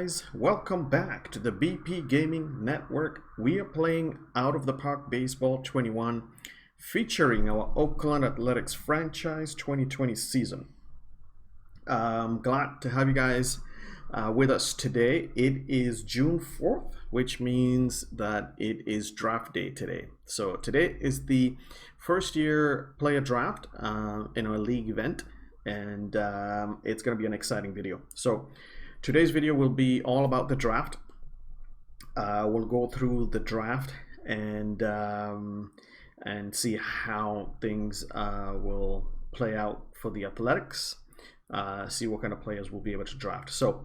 guys, welcome back to the BP Gaming Network. We are playing Out of the Park Baseball 21 featuring our Oakland Athletics franchise 2020 season. I'm glad to have you guys with us today. It is June 4th, which means that it is draft day today. So today is the first year player draft in our league event, and it's going to be an exciting video. So today's video will be all about the draft. We'll go through the draft and see how things will play out for the Athletics. See what kind of players we'll be able to draft. So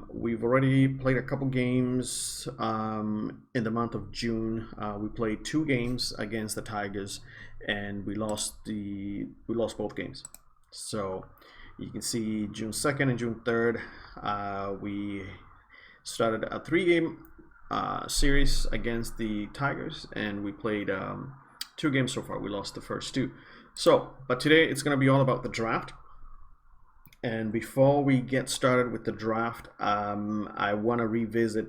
we've already played a couple games in the month of June. We played 2 games against the Tigers, and we lost both games. So you can see June 2nd and June 3rd, we started a 3-game series against the Tigers, and we played 2 games so far. We lost the first 2. So, but today it's going to be all about the draft. And before we get started with the draft, I want to revisit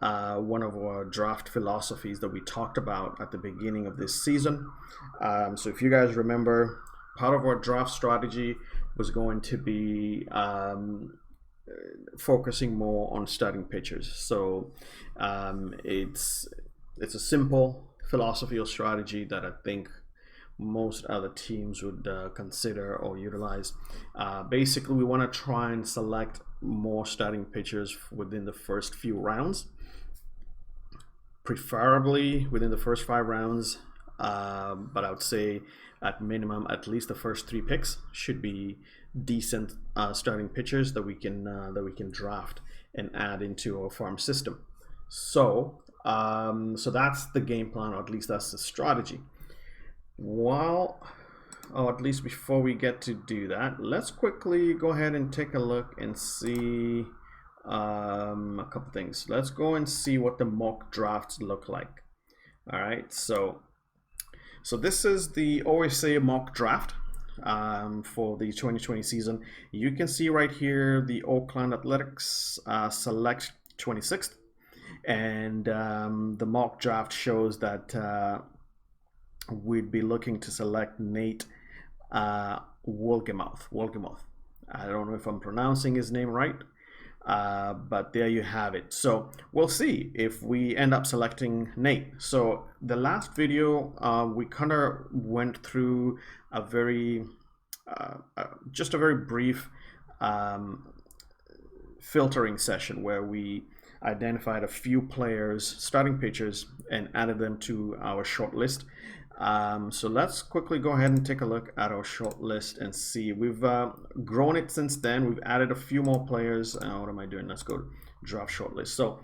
one of our draft philosophies that we talked about at the beginning of this season. So if you guys remember, part of our draft strategy was going to be focusing more on starting pitchers. So it's a simple philosophy or strategy that I think most other teams would consider or utilize. Basically, we want to try and select more starting pitchers within the first few rounds, preferably within the first 5 rounds, but I would say at minimum at least the first 3 picks should be decent starting pitchers that we can draft and add into our farm system. So so that's the game plan, or at least that's the strategy. Well, at least before we get to do that, let's quickly go ahead and take a look and see a couple things. Let's go and see what the mock drafts look like. All right, so this is the OSA mock draft for the 2020 season. You can see right here the Oakland Athletics select 26th, and the mock draft shows that we'd be looking to select Nate Wolgemuth. I don't know if I'm pronouncing his name right, but there you have it. So we'll see if we end up selecting Nate. So the last video, we kind of went through a very just a very brief filtering session where we identified a few players, starting pitchers, and added them to our short list. So let's quickly go ahead and take a look at our short list and see. We've grown it since then. We've added a few more players. What am I doing? Let's go to draft short list. So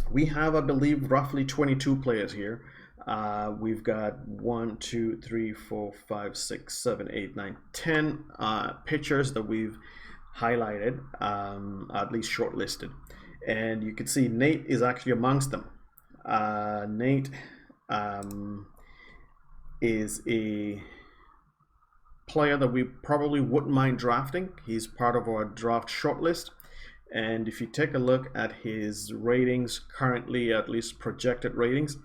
we have, I believe, roughly 22 players here. We've got 1, 2, 3, 4, 5, 6, 7, 8, 9, 10 pitchers that we've highlighted, at least shortlisted. And you can see Nate is actually amongst them. Nate is a player that we probably wouldn't mind drafting. He's part of our draft shortlist. And if you take a look at his ratings currently, at least projected ratings,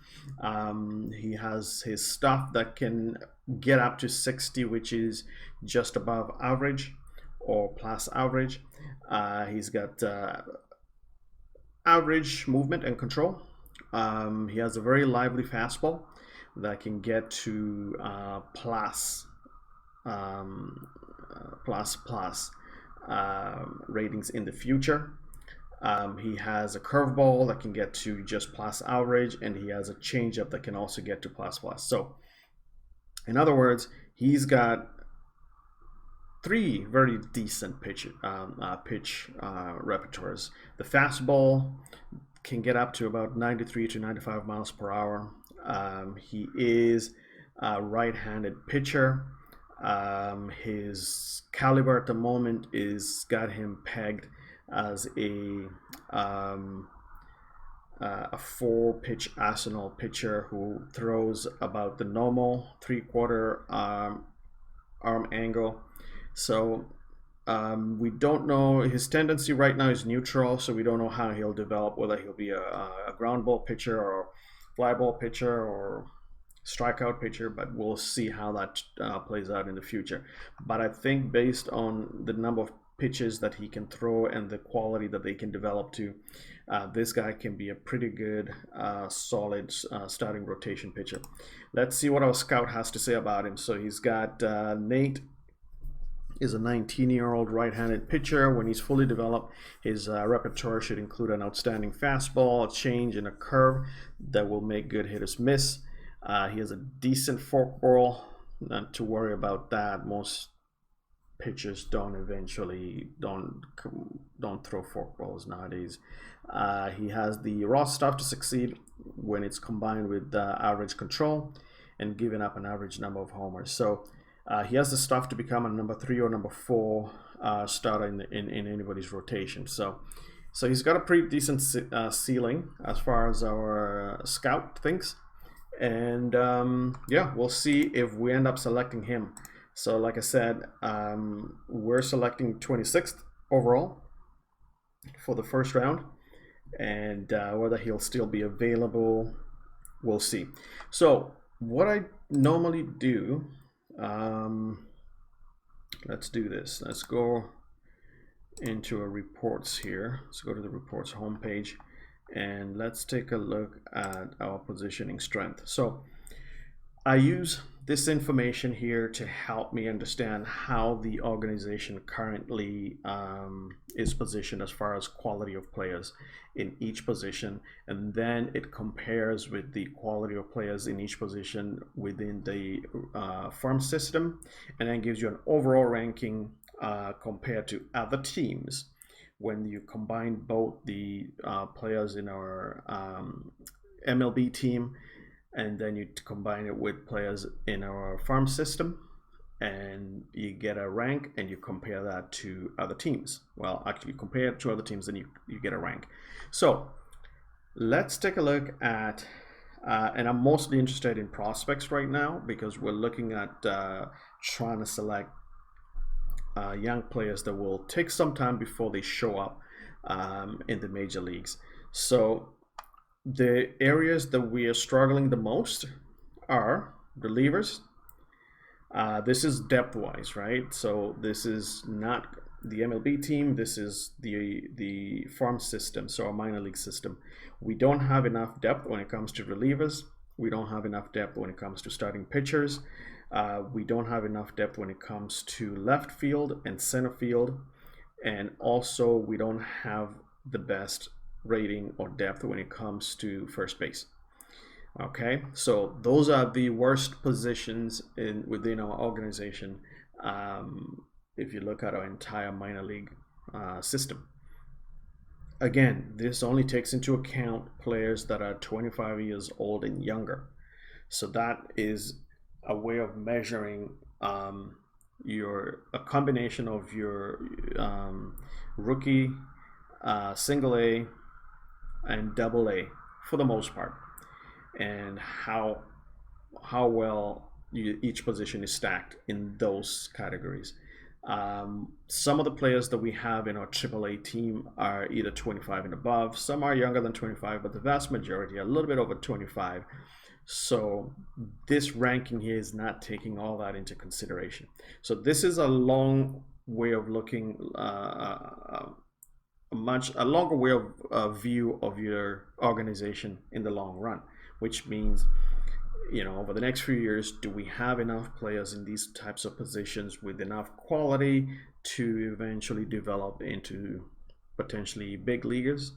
he has his stuff that can get up to 60, which is just above average or plus average. He's got average movement and control. He has a very lively fastball that can get to plus ratings in the future. He has a curveball that can get to just plus average, and he has a changeup that can also get to plus. So, in other words, he's got 3 very decent pitch repertoires. The fastball can get up to about 93 to 95 miles per hour. He is a right-handed pitcher. His caliber at the moment is got him pegged as a 4-pitch arsenal pitcher who throws about the normal 3/4 arm angle. So We don't know, his tendency right now is neutral, so we don't know how he'll develop, whether he'll be a ground ball pitcher or fly ball pitcher or strikeout pitcher, but we'll see how that plays out in the future. But I think based on the number of pitches that he can throw and the quality that they can develop to, this guy can be a pretty good, solid starting rotation pitcher. Let's see what our scout has to say about him. So he's got Nate is a 19-year-old right-handed pitcher. When he's fully developed, his repertoire should include an outstanding fastball, a change, and a curve that will make good hitters miss. He has a decent forkball. Not to worry about that. Most pitchers don't throw forkballs nowadays. He has the raw stuff to succeed when it's combined with average control and giving up an average number of homers. So he has the stuff to become a number 3 or number 4 starter in anybody's rotation. So he's got a pretty decent ceiling as far as our scout thinks. And yeah, we'll see if we end up selecting him. So like I said, we're selecting 26th overall for the first round, and whether he'll still be available, we'll see. So what I normally do, let's do this. Let's go into a reports here. Let's go to the reports homepage, and let's take a look at our positioning strength. So I use this information here to help me understand how the organization currently is positioned as far as quality of players in each position, and then it compares with the quality of players in each position within the farm system, and then gives you an overall ranking compared to other teams. When you combine both the players in our MLB team, and then you combine it with players in our farm system, and you get a rank, and you compare that to other teams. Well, actually, you compare it to other teams, then you get a rank. So let's take a look at, and I'm mostly interested in prospects right now, because we're looking at trying to select young players that will take some time before they show up in the major leagues. So the areas that we are struggling the most are relievers. This is depth-wise, right? So this is not the MLB team. This is the farm system, so our minor league system. We don't have enough depth when it comes to relievers. We don't have enough depth when it comes to starting pitchers. We don't have enough depth when it comes to left field and center field. And also, we don't have the best rating or depth when it comes to first base. Okay, so those are the worst positions within our organization if you look at our entire minor league system. Again, this only takes into account players that are 25 years old and younger. So that is a way of measuring a combination of your rookie, single A, and double A for the most part, and how well each position is stacked in those categories. Some of the players that we have in our AAA team are either 25 and above. Some are younger than 25, but the vast majority are a little bit over 25. So this ranking here is not taking all that into consideration. So this is a long way of looking, a longer way of view of your organization in the long run, which means, over the next few years, do we have enough players in these types of positions with enough quality to eventually develop into potentially big leaguers?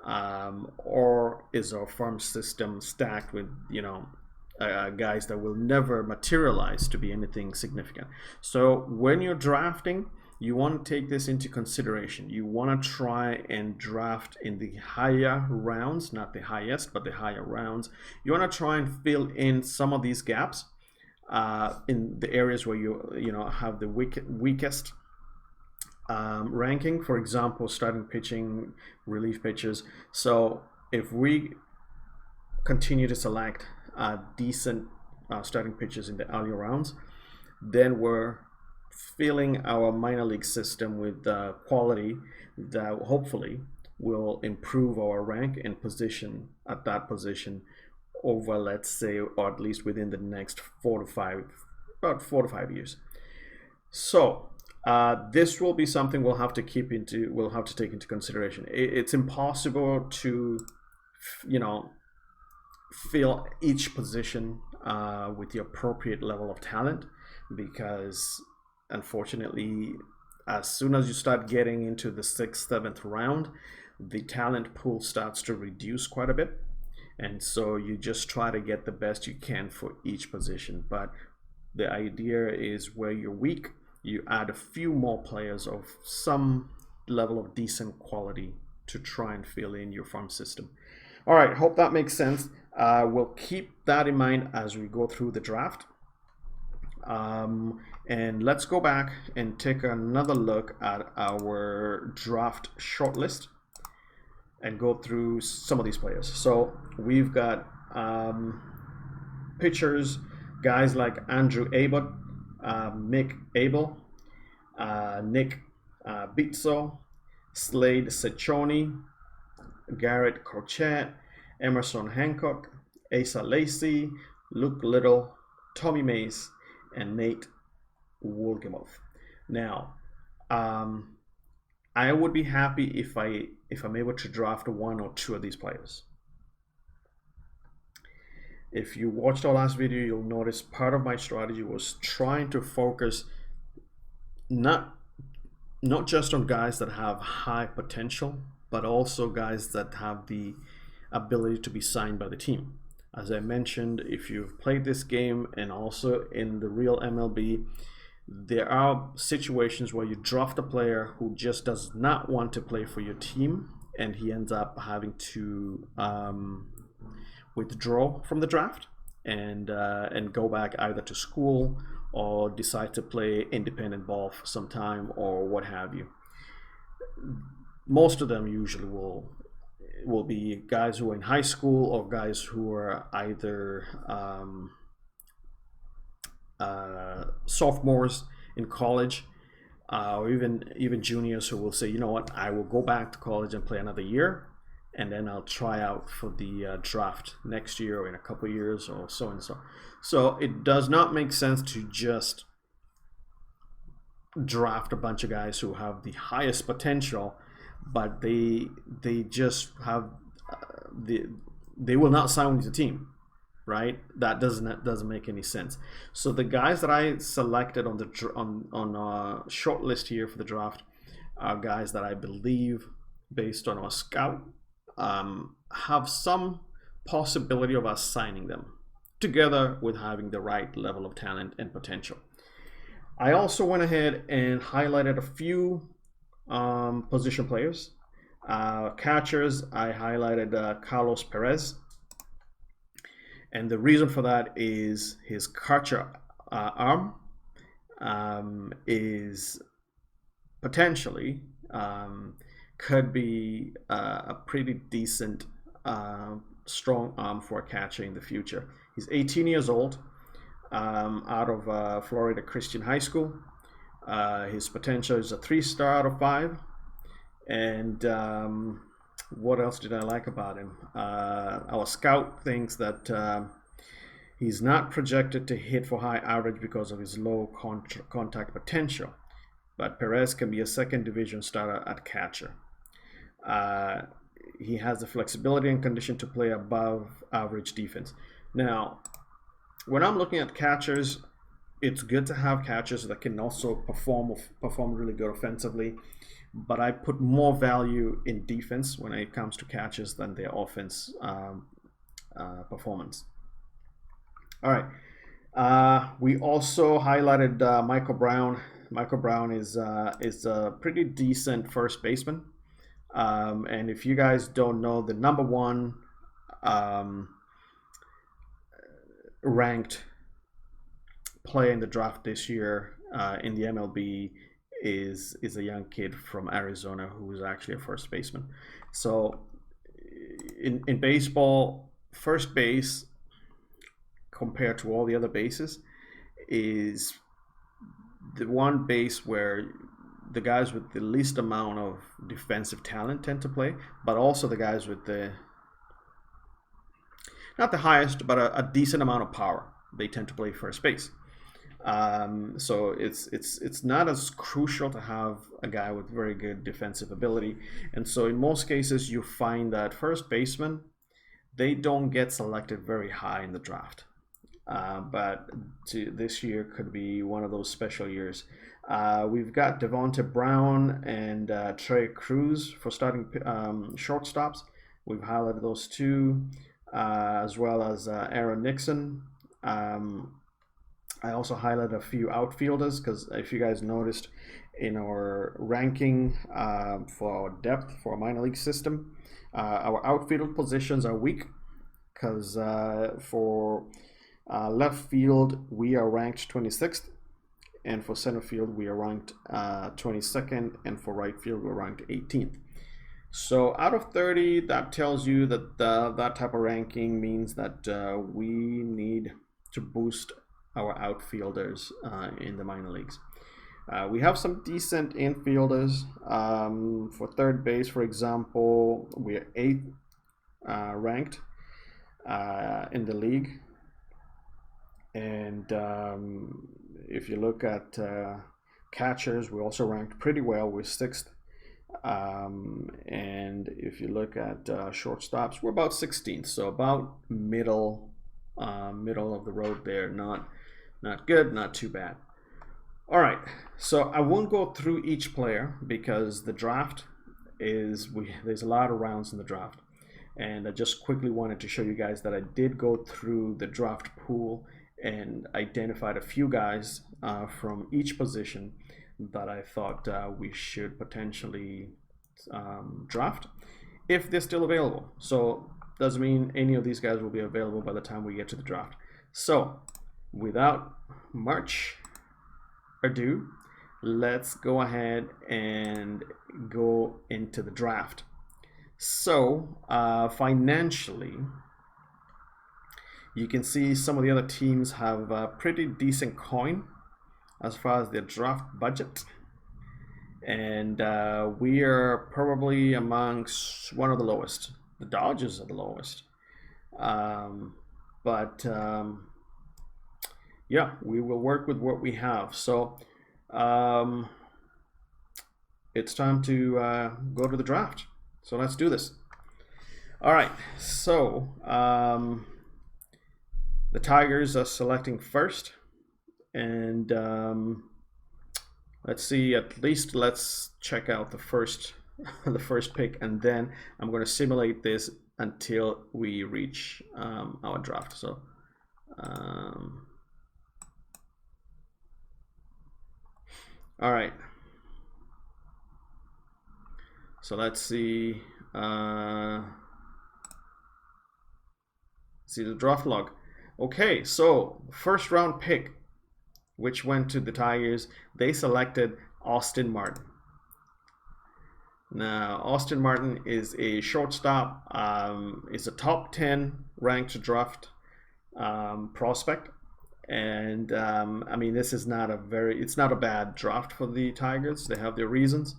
Or is our farm system stacked with, guys that will never materialize to be anything significant? So when you're drafting, you want to take this into consideration. You want to try and draft in the higher rounds, not the highest, but the higher rounds. You want to try and fill in some of these gaps in the areas where you have the weakest ranking. For example, starting pitching, relief pitchers. So if we continue to select decent starting pitchers in the earlier rounds, then we're filling our minor league system with quality that hopefully will improve our rank and position at that position over, let's say, or at least within the next about 4 to 5 years. So this will be something we'll have to take into consideration. It's impossible to, fill each position with the appropriate level of talent, because unfortunately, as soon as you start getting into the 6th, 7th round, the talent pool starts to reduce quite a bit. And so you just try to get the best you can for each position. But the idea is where you're weak, you add a few more players of some level of decent quality to try and fill in your farm system. All right, hope that makes sense. We'll keep that in mind as we go through the draft. And let's go back and take another look at our draft shortlist and go through some of these players. So we've got pitchers, guys like Andrew Abbott, Mick Abel, Nick Bitso, Slade Cecchoni, Garrett Crochet, Emerson Hancock, Asa Lacey, Luke Little, Tommy Mace, and Nate Wolgemuth. Now, I would be happy if I'm able to draft 1 or 2 of these players. If you watched our last video, you'll notice part of my strategy was trying to focus not just on guys that have high potential, but also guys that have the ability to be signed by the team. As I mentioned, if you've played this game and also in the real MLB, there are situations where you draft a player who just does not want to play for your team, and he ends up having to withdraw from the draft and go back either to school or decide to play independent ball for some time or what have you. Most of them usually will be guys who are in high school or guys who are either sophomores in college, or even juniors who will say, you know what, I will go back to college and play another year, and then I'll try out for the draft next year or in a couple of years or so and so. So it does not make sense to just draft a bunch of guys who have the highest potential, but they just have they will not sign with the team, right? That doesn't make any sense. So the guys that I selected on our short list here for the draft are guys that I believe, based on our scout, have some possibility of us signing them, together with having the right level of talent and potential. I also went ahead and highlighted a few position players. Catchers, I highlighted Carlos Perez. And the reason for that is his catcher arm is potentially could be a pretty decent strong arm for a catcher in the future. He's 18 years old, out of Florida Christian High School. His potential is a 3-star out of 5. And what else did I like about him? Our scout thinks that he's not projected to hit for high average because of his low contact potential, but Perez can be a second division starter at catcher. He has the flexibility and condition to play above average defense. Now, when I'm looking at catchers, it's good to have catchers that can also perform really good offensively, but I put more value in defense when it comes to catchers than their offense performance. All right. We also highlighted Michael Brown. Michael Brown is a pretty decent first baseman. And if you guys don't know, the number 1 ranked player in the draft this year in the MLB is a young kid from Arizona who is actually a first baseman. So in baseball, first base compared to all the other bases is the one base where the guys with the least amount of defensive talent tend to play, but also the guys with the, not the highest, but a decent amount of power. They tend to play first base. So it's not as crucial to have a guy with very good defensive ability. And so in most cases, you find that first basemen, they don't get selected very high in the draft. But this year could be one of those special years. We've got Devonta Brown and Trey Cruz for starting shortstops. We've highlighted those two, as well as Aaron Nixon. I also highlighted a few outfielders because if you guys noticed in our ranking for our depth for our minor league system, our outfield positions are weak because for left field we are ranked 26th, and for center field we are ranked 22nd, and for right field we're ranked 18th. So out of 30, that tells you that that type of ranking means that we need to boost our outfielders in the minor leagues. We have some decent infielders. For third base, for example, we are 8th ranked in the league. And if you look at catchers, we also ranked pretty well. We're 6th. And if you look at shortstops, we're about 16th. So about middle of the road there. Not good, not too bad. All right, so I won't go through each player because the draft is, there's a lot of rounds in the draft. And I just quickly wanted to show you guys that I did go through the draft pool and identified a few guys from each position that I thought we should potentially draft if they're still available. So doesn't mean any of these guys will be available by the time we get to the draft. So without much ado, let's go ahead and go into the draft. So financially, you can see some of the other teams have a pretty decent coin as far as their draft budget, and we are probably amongst one of the lowest. The Dodgers are the lowest, but yeah, we will work with what we have. So it's time to go to the draft. So let's do this. All right, so the Tigers are selecting first, and let's see, let's check out the first pick, and then I'm going to simulate this until we reach our draft. So all right, so let's see the draft log. Okay, so first round pick, which went to the Tigers, they selected Austin Martin. Now, Austin Martin is a shortstop, is a top 10 ranked draft prospect. And I mean, this is not it's not a bad draft for the Tigers. They have their reasons.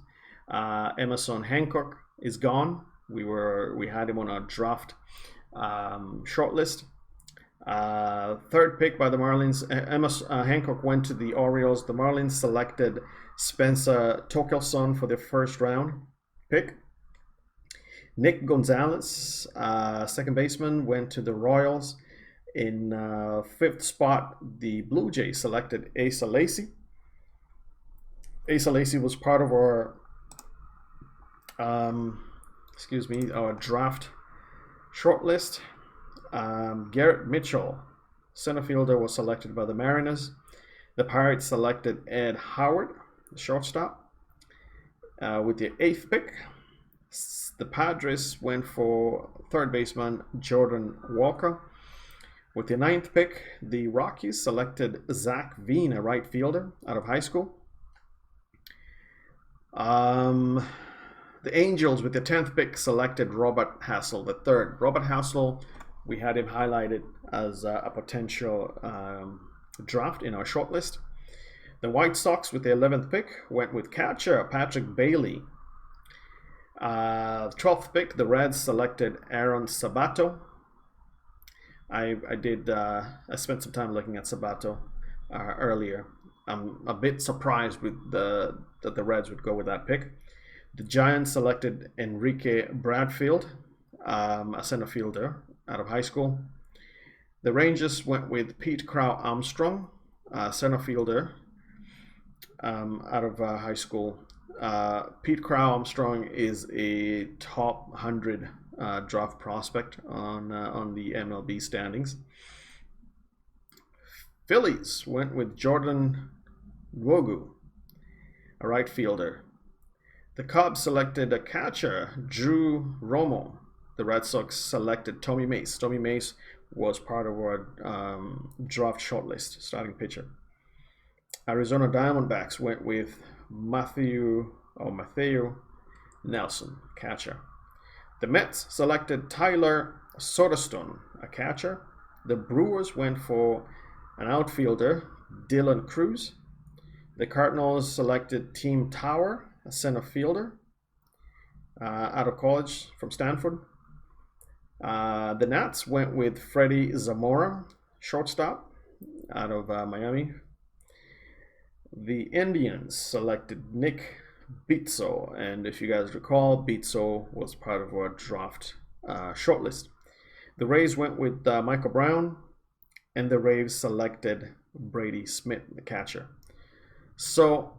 Emerson Hancock is gone. We had him on our draft shortlist. Third pick by the Marlins. Hancock went to the Orioles. The Marlins selected Spencer Torkelson for their first round pick. Nick Gonzalez, second baseman, went to the Royals. In fifth spot, the Blue Jays selected Asa Lacy. Asa Lacy was part of our our draft shortlist. Garrett Mitchell, center fielder, was selected by the Mariners. The Pirates selected Ed Howard, the shortstop. With the eighth pick, the Padres went for third baseman Jordan Walker. With the ninth pick, the Rockies selected Zach Veen, a right fielder out of high school. The Angels, with the 10th pick, selected Robert Hassel, the third. Robert Hassel, we had him highlighted as a potential draft in our shortlist. The White Sox with the 11th pick went with catcher Patrick Bailey. 12th pick, the Reds selected Aaron Sabato. I spent some time looking at Sabato earlier. I'm a bit surprised with that the Reds would go with that pick. The Giants selected Enrique Bradfield, a center fielder out of high school. The Rangers went with Pete Crow Armstrong, center fielder out of high school. Pete Crow Armstrong is a top 100 draft prospect on the MLB standings. Phillies went with Jordan Nwogu, a right fielder. The Cubs selected a catcher, Drew Romo. The Red Sox selected Tommy Mace. Tommy Mace was part of our draft shortlist, starting pitcher. Arizona Diamondbacks went with Matthew Nelson, catcher. The Mets selected Tyler Soderstrom, a catcher. The Brewers went for an outfielder, Dylan Cruz. The Cardinals selected Tim Tower, a center fielder out of college from Stanford. The Nats went with Freddie Zamora, shortstop out of Miami. The Indians selected Nick Bitso, and if you guys recall, Bitso was part of our draft shortlist. The Rays went with Michael Brown, and the Rays selected Brady Smith, the catcher. So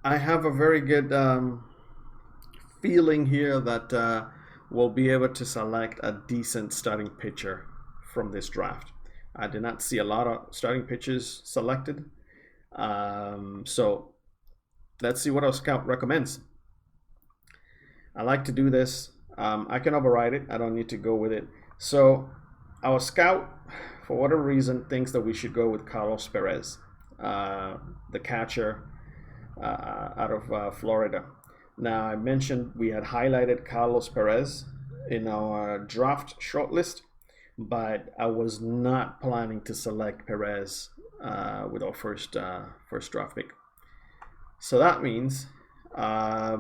I have a very good feeling here that we'll be able to select a decent starting pitcher from this draft. I did not see a lot of starting pitchers selected. So let's see what our scout recommends. I like to do this. I can override it. I don't need to go with it. So our scout, for whatever reason, thinks that we should go with Carlos Perez, the catcher out of Florida. Now, I mentioned we had highlighted Carlos Perez in our draft shortlist, but I was not planning to select Perez with our first draft pick. So that means I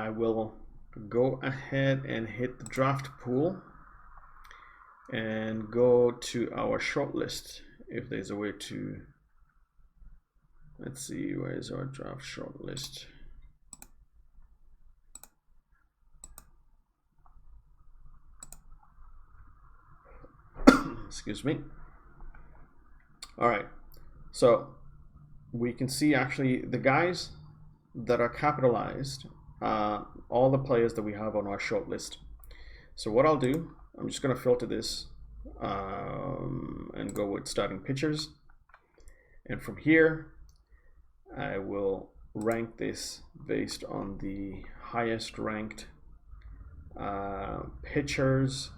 will go ahead and hit the draft pool and go to our shortlist. If there's a way to, let's see, where is our draft shortlist? Excuse me. All right, so we can see actually the guys that are capitalized, all the players that we have on our short list. So what I'll do, I'm just going to filter this and go with starting pitchers. And from here, I will rank this based on the highest ranked pitchers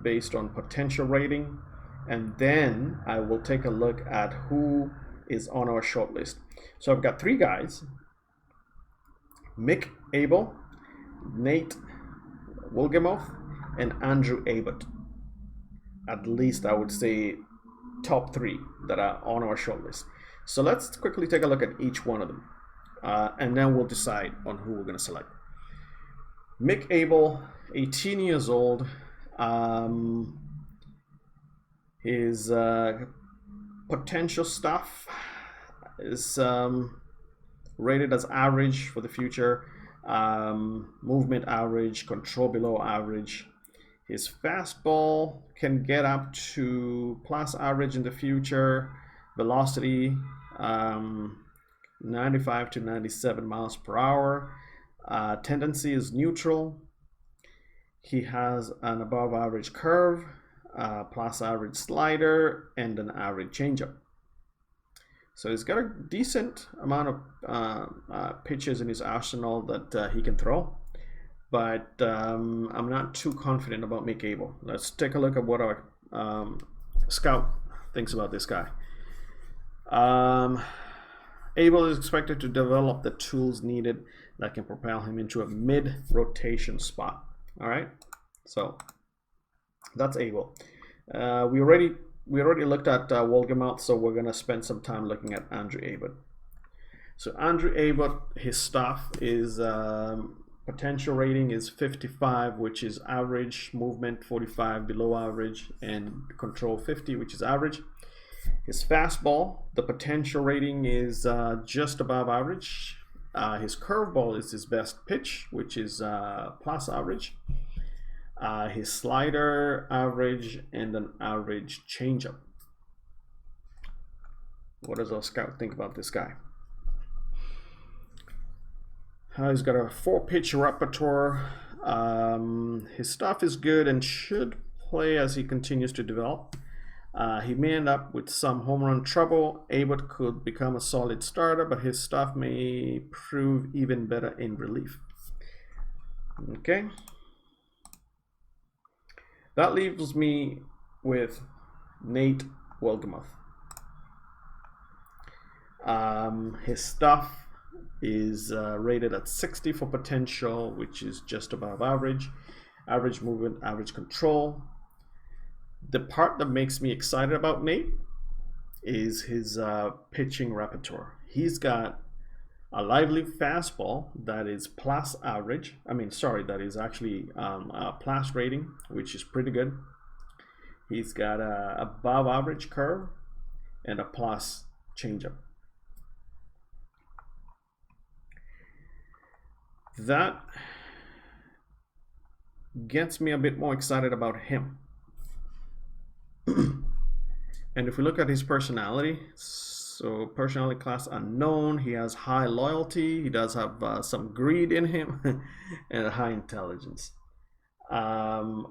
based on potential rating. And then I will take a look at who is on our short list. So I've got three guys: Mick Abel, Nate Wolgemuth, and Andrew Abbott. At least I would say top three that are on our short list. So let's quickly take a look at each one of them, and then we'll decide on who we're going to select. Mick Abel, 18 years old. His potential stuff is rated as average for the future. Movement average, control below average. His fastball can get up to plus average in the future. Velocity 95 to 97 miles per hour. Tendency is neutral. He has an above average curve, plus average slider, and an average changeup. So he's got a decent amount of pitches in his arsenal that he can throw, but I'm not too confident about Mick Abel. Let's take a look at what our scout thinks about this guy. Abel is expected to develop the tools needed that can propel him into a mid-rotation spot. All right, so That's Abel. We already looked at Wolgamouth, so we're gonna spend some time looking at Andrew Abbott. So Andrew Abbott, his stuff is potential rating is 55, which is average, movement 45 below average, and control 50, which is average. His fastball, the potential rating is just above average. His curveball is his best pitch, which is plus average. His slider, average, and an average changeup. What does our scout think about this guy? He's got a 4-pitch repertoire. His stuff is good and should play as he continues to develop. He may end up with some home run trouble. Abbott could become a solid starter, but his stuff may prove even better in relief. Okay. That leaves me with Nate Wolgamouth. His stuff is rated at 60 for potential, which is just above average. Average movement, average control. The part that makes me excited about Nate is his pitching repertoire. He's got a lively fastball that is plus average. That is actually a plus rating, which is pretty good. He's got a above average curve and a plus changeup. That gets me a bit more excited about him. And if we look at his personality, so personality class unknown, he has high loyalty, he does have some greed in him, and high intelligence. So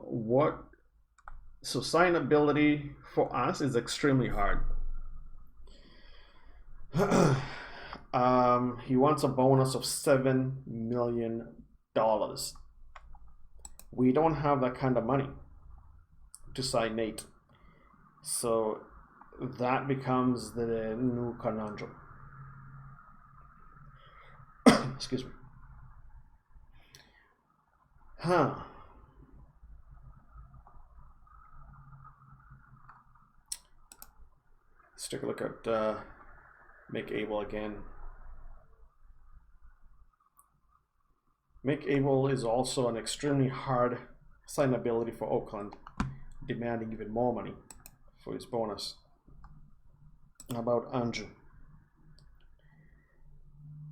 signability for us is extremely hard. He wants a bonus of $7 million. We don't have that kind of money to sign Nate. So that becomes the new conundrum. Excuse me. Let's take a look at Mick Abel again. Mick Abel is also an extremely hard signability for Oakland, demanding even more money for his bonus. How about Andrew?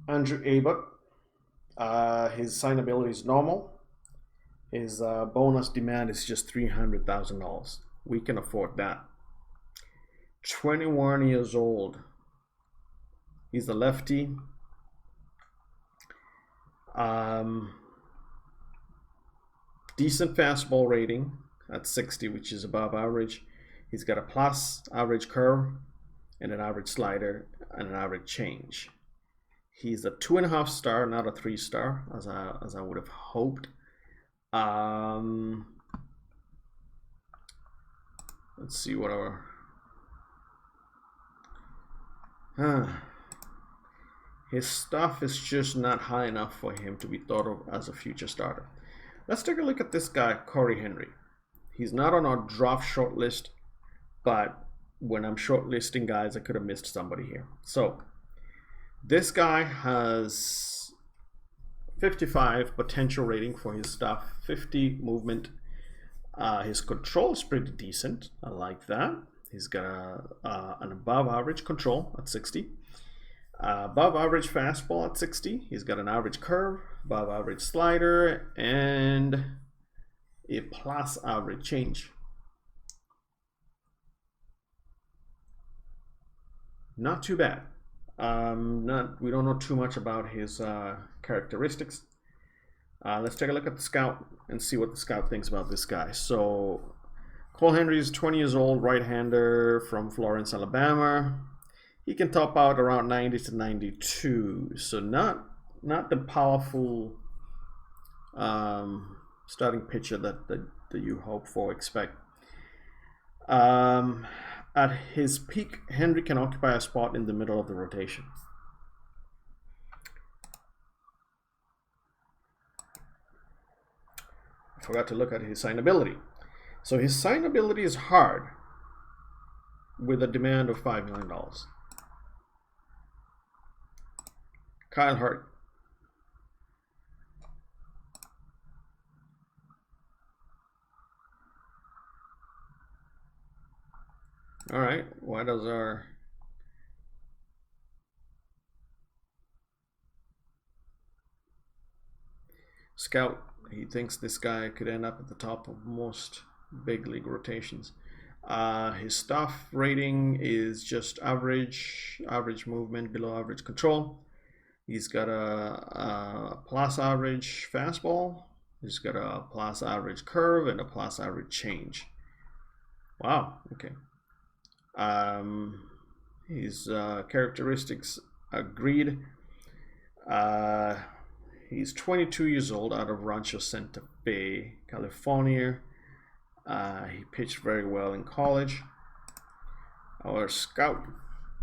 Andrew Abbott, his signability is normal. His bonus demand is just $300,000. We can afford that. 21 years old. He's a lefty. Decent fastball rating at 60, which is above average. He's got a plus average curve and an average slider and an average change. He's a 2.5 star, not a 3 star, as I would have hoped. Let's see what our his stuff is just not high enough for him to be thought of as a future starter. Let's take a look at this guy, Corey Henry. He's not on our draft shortlist, but when I'm shortlisting guys, I could have missed somebody here. So this guy has 55 potential rating for his stuff, 50 movement. His control is pretty decent. I like that. He's got an above average control at 60. Above average fastball at 60. He's got an average curve, above average slider, and a plus average change. Not too bad. We don't know too much about his characteristics. Let's take a look at the scout and see what the scout thinks about this guy. So Cole Henry is 20 years old, right-hander from Florence, Alabama. He can top out around 90 to 92. So not the powerful starting pitcher that you hope for, expect. At his peak, Henry can occupy a spot in the middle of the rotation. I forgot to look at his signability. So his signability is hard with a demand of $5 million. Kyle Hurt. All right, why does our scout, he thinks this guy could end up at the top of most big league rotations. His stuff rating is just average movement, below average control. He's got a plus average fastball. He's got a plus average curve and a plus average change. Wow, okay. His characteristics agreed. He's 22 years old, out of Rancho Santa Fe, California. He pitched very well in college. Our scout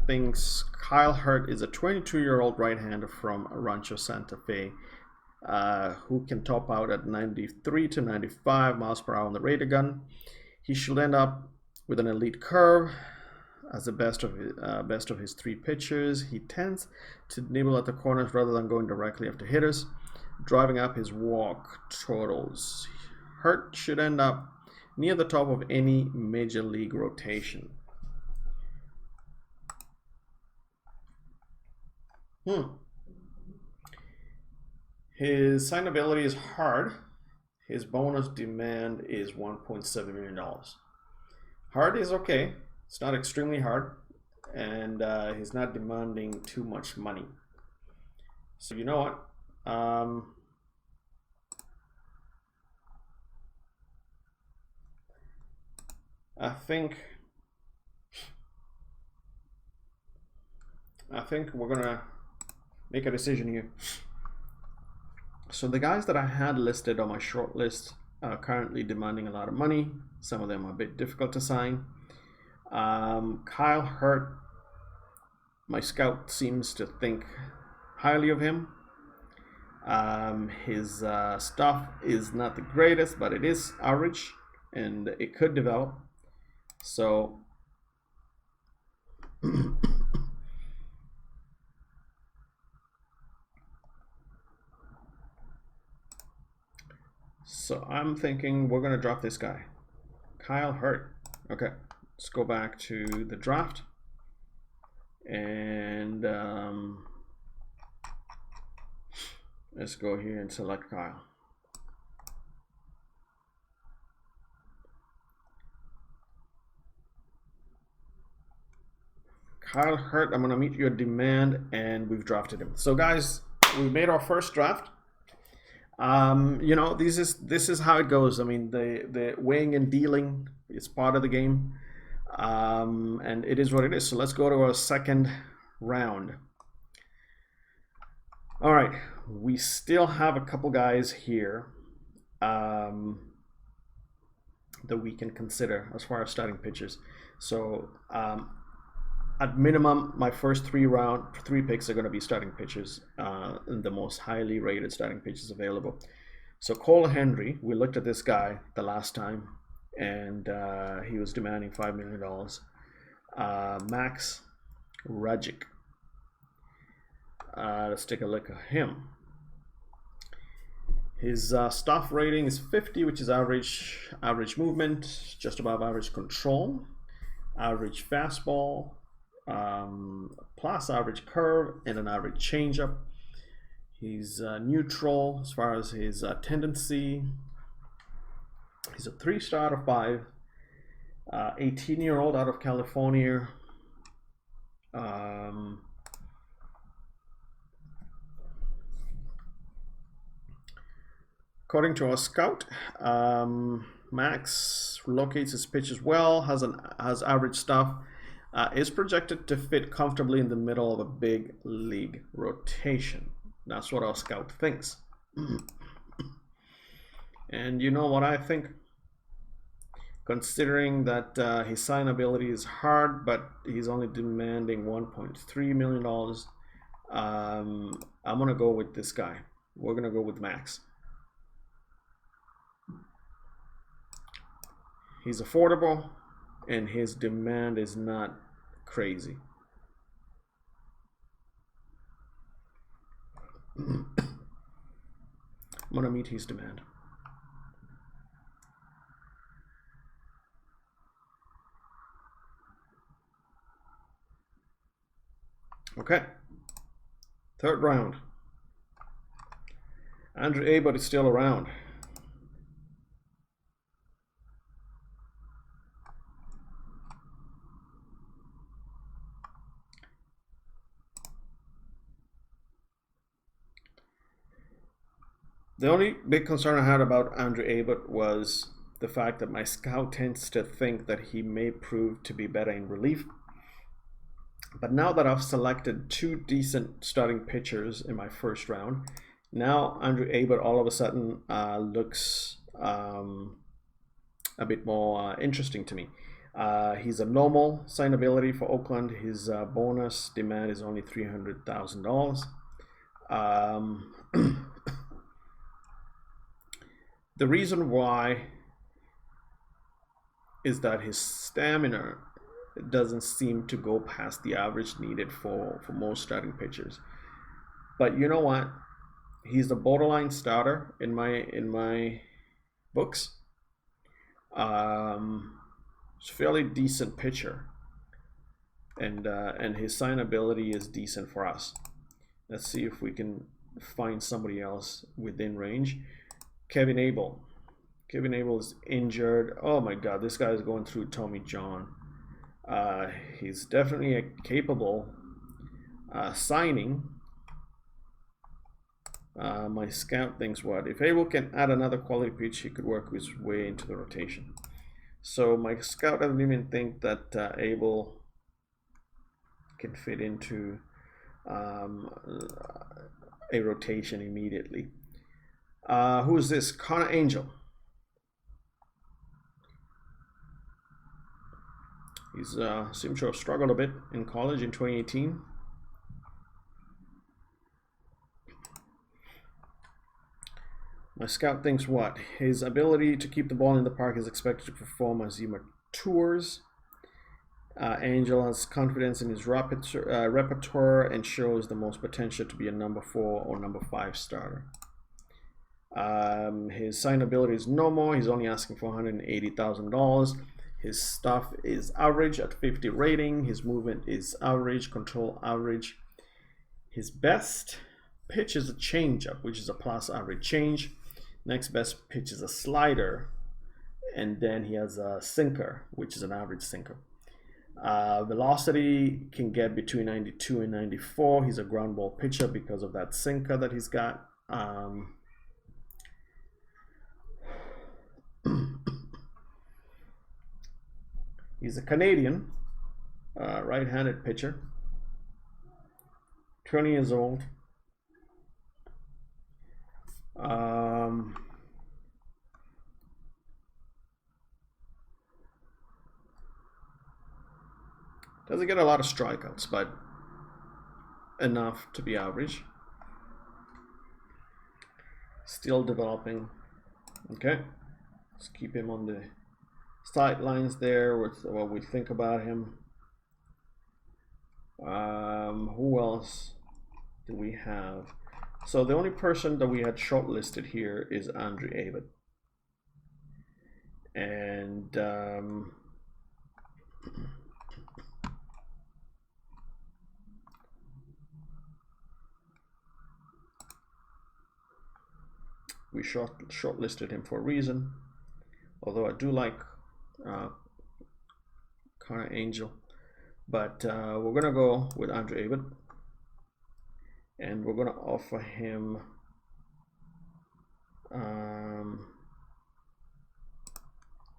thinks Kyle Hurt is a 22-year-old right-hander from Rancho Santa Fe who can top out at 93 to 95 miles per hour on the radar gun. He should end up with an elite curve as the best of his three pitchers. He tends to nibble at the corners rather than going directly after hitters, driving up his walk totals. Hurt should end up near the top of any major league rotation. His signability is hard. His bonus demand is $1.7 million. Hard is okay. It's not extremely hard, and he's not demanding too much money. So you know what? I think we're gonna make a decision here. So the guys that I had listed on my short list are currently demanding a lot of money. Some of them are a bit difficult to sign. Kyle Hurt, my scout seems to think highly of him. His stuff is not the greatest, but it is average and it could develop. So so I'm thinking we're gonna drop this guy, Kyle Hurt. Okay, let's go back to the draft and let's go here and select Kyle. Kyle Hurt, I'm gonna meet your demand, and we've drafted him. So guys, we made our first draft. You know, this is how it goes. I mean, the weighing and dealing is part of the game, and it is what it is. So let's go to our second round. All right, we still have a couple guys here that we can consider as far as starting pitchers. So at minimum, my first three picks are going to be starting pitchers, and the most highly rated starting pitchers available. So Cole Henry, we looked at this guy the last time, and he was demanding $5 million. Max Rajic. Let's take a look at him. His stuff rating is 50, which is average movement, just above average control, average fastball, plus average curve, and an average changeup. He's neutral as far as his tendency. He's a 3-star out of 5, 18-year-old out of California. According to our scout, Max locates his pitches well, has average stuff, is projected to fit comfortably in the middle of a big league rotation. That's what our scout thinks. And you know what I think? Considering that his signability is hard, but he's only demanding $1.3 million, I'm going to go with this guy. We're going to go with Max. He's affordable, and his demand is not crazy. I'm gonna meet his demand. Okay, third round. Andrew Abbott is still around. The only big concern I had about Andrew Abbott was the fact that my scout tends to think that he may prove to be better in relief. But now that I've selected two decent starting pitchers in my first round, now Andrew Abbott all of a sudden looks a bit more interesting to me. He's a normal signability for Oakland. His bonus demand is only $300,000. The reason why is that his stamina doesn't seem to go past the average needed for most starting pitchers. But you know what? He's a borderline starter in my books. He's a fairly decent pitcher, and his signability is decent for us. Let's see if we can find somebody else within range. Kevin Abel. Kevin Abel is injured. Oh my God, this guy is going through Tommy John. He's definitely a capable signing. My scout thinks what? If Abel can add another quality pitch, he could work his way into the rotation. So my scout doesn't even think that Abel can fit into a rotation immediately. Who is this? Connor Angel. He's seems to have struggled a bit in college in 2018. My scout thinks what? His ability to keep the ball in the park is expected to perform as he matures. Angel has confidence in his repertoire and shows the most potential to be a number 4 or number 5 starter. His signability is normal. He's only asking for $180,000. His stuff is average at 50 rating. His movement is average, control average. His best pitch is a changeup, which is a plus average change. Next best pitch is a slider, and then he has a sinker, which is an average sinker. Velocity can get between 92 and 94. He's a ground ball pitcher because of that sinker that he's got. He's a Canadian right-handed pitcher, 20 years old. Doesn't get a lot of strikeouts, but enough to be average. Still developing. Okay, let's keep him on the sidelines there with what we think about him. Who else do we have? So the only person that we had shortlisted here is Andrew Abbott. And we shortlisted him for a reason. Although I do like Connor Angel, but we're gonna go with Andrew Abbott, and we're gonna offer him a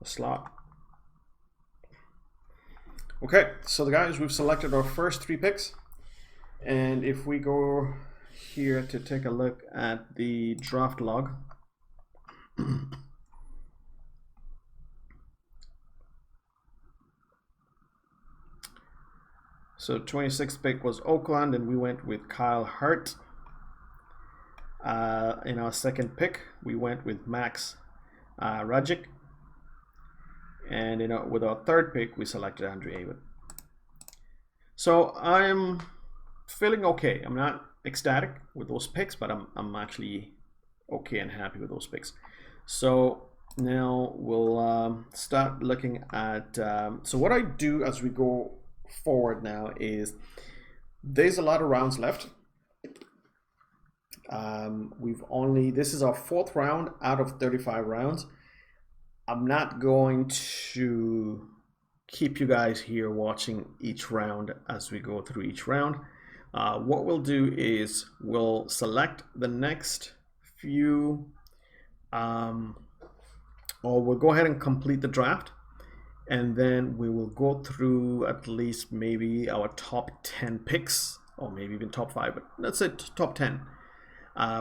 slot. Okay, so the guys, we've selected our first 3 picks, and if we go here to take a look at the draft log. So 26th pick was Oakland, and we went with Kyle Hart. In our second pick, we went with Max Rajic. And with our third pick, we selected Andrew Abbott. So I'm feeling okay. I'm not ecstatic with those picks, but I'm actually okay and happy with those picks. So now we'll start looking at, so what I do as we go forward now is there's a lot of rounds left. This is our 4th round out of 35 rounds. I'm not going to keep you guys here watching each round as we go through each round. What we'll do is we'll select the next few, or we'll go ahead and complete the draft, and then we will go through at least maybe our top 10 picks, or maybe even top 5, but let's say top 10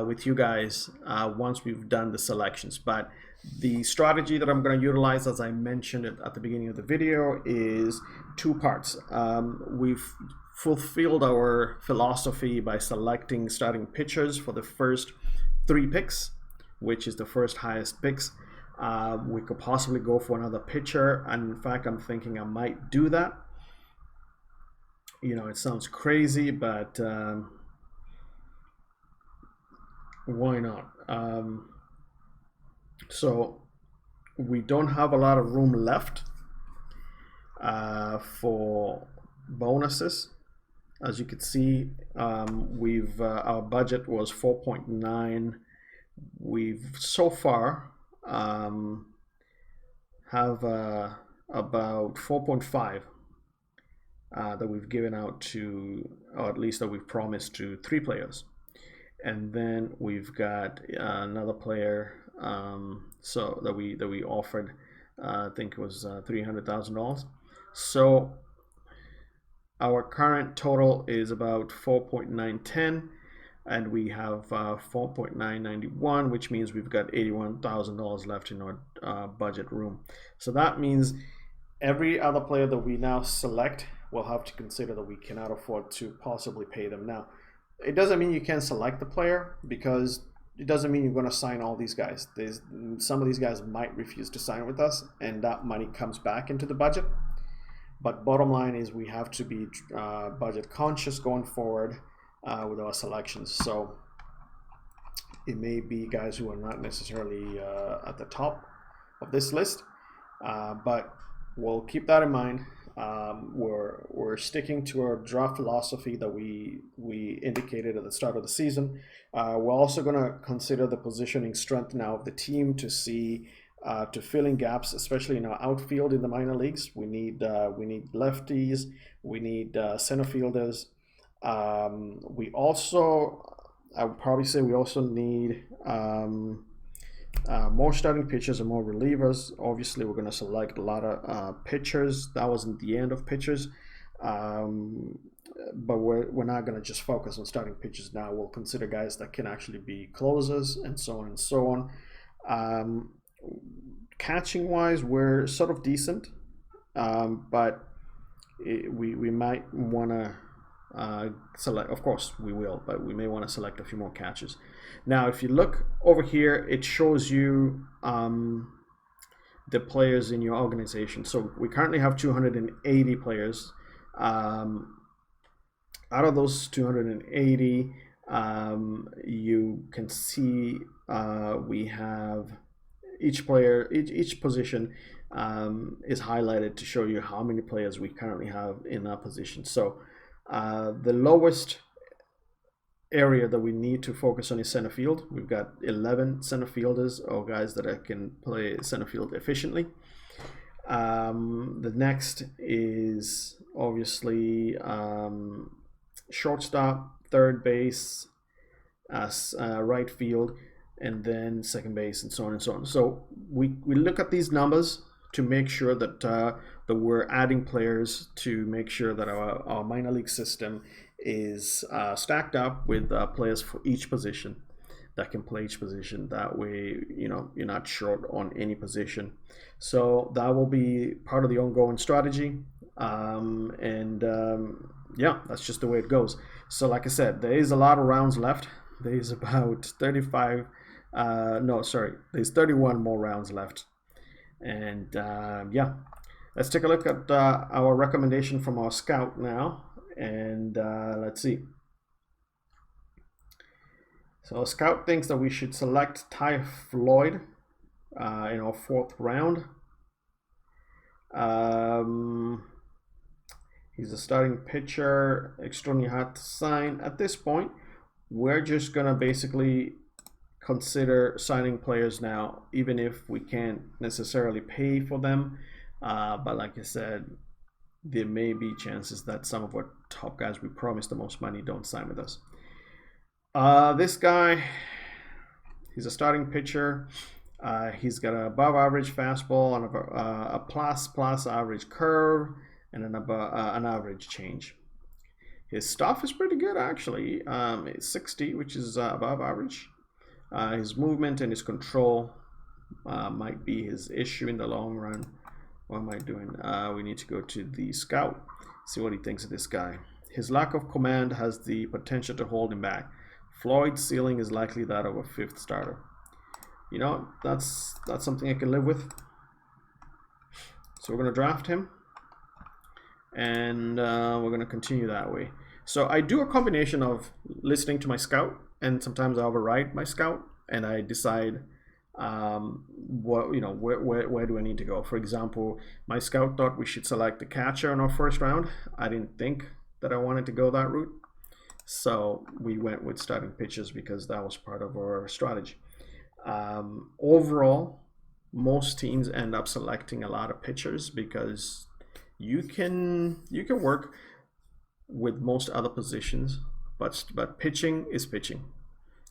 with you guys once we've done the selections. But the strategy that I'm going to utilize, as I mentioned at the beginning of the video, is 2 parts. We've fulfilled our philosophy by selecting starting pitchers for the first 3 picks, which is the first highest picks. We could possibly go for another pitcher, and in fact I'm thinking I might do that. It sounds crazy, but why not? So we don't have a lot of room left for bonuses. As you can see, our budget was 4.9. We've so far have about 4.5 that we've given out to, or at least that we've promised to 3 players. And then we've got another player so that we offered, I think it was $300,000. So our current total is about 4.910, and we have 4.991, which means we've got $81,000 left in our budget room. So that means every other player that we now select will have to consider that we cannot afford to possibly pay them now. It doesn't mean you can't select the player, because it doesn't mean you're going to sign all these guys. Some of these guys might refuse to sign with us, and that money comes back into the budget. But bottom line is we have to be budget conscious going forward with our selections. So it may be guys who are not necessarily at the top of this list, but we'll keep that in mind. We're sticking to our draft philosophy that we indicated at the start of the season. We're also going to consider the positioning strength now of the team to see to fill in gaps, especially in our outfield in the minor leagues. We need lefties, we need center fielders. We also, I would probably say, we also need more starting pitchers and more relievers. Obviously, we're going to select a lot of pitchers. That wasn't the end of pitchers, but we're not going to just focus on starting pitchers now. We'll consider guys that can actually be closers, and so on and so on. Catching wise, we're sort of decent, but we might want to select, of course we will, but we may want to select a few more catches. Now if you look over here, it shows you the players in your organization. So we currently have 280 players. Out of those 280, you can see we have each player, each position is highlighted to show you how many players we currently have in that position. So the lowest area that we need to focus on is center field. We've got 11 center fielders, or guys that can play center field efficiently. The next is obviously shortstop, third base, right field, and then second base, and so on and so on. So we look at these numbers to make sure that that we're adding players to make sure that our minor league system is stacked up with players for each position that can play each position. That way, you're not short on any position. So that will be part of the ongoing strategy, yeah, that's just the way it goes. So like I said, there is a lot of rounds left. There's about 35 there's 31 more rounds left, And yeah, let's take a look at our recommendation from our scout now. And let's see. So scout thinks that we should select Ty Floyd in our 4th round. He's a starting pitcher, extremely hard to sign. At this point, we're just gonna basically consider signing players now, even if we can't necessarily pay for them. But like I said, there may be chances that some of our top guys we promised the most money don't sign with us. This guy, he's a starting pitcher. He's got an above average fastball and a plus average curve and an average change. His stuff is pretty good actually. It's 60, which is above average. His movement and his control might be his issue in the long run. What am I doing? We need to go to the scout, see what he thinks of this guy. His lack of command has the potential to hold him back. Floyd's ceiling is likely that of a 5th starter. You know, that's something I can live with. So we're going to draft him, and we're going to continue that way. So I do a combination of listening to my scout, and sometimes I override my scout, and I decide what, you know, where do I need to go. For example, my scout thought we should select the catcher in our 1st round. I didn't think that I wanted to go that route, so we went with starting pitchers because that was part of our strategy. Overall, most teams end up selecting a lot of pitchers because you can work with most other positions, but pitching is pitching.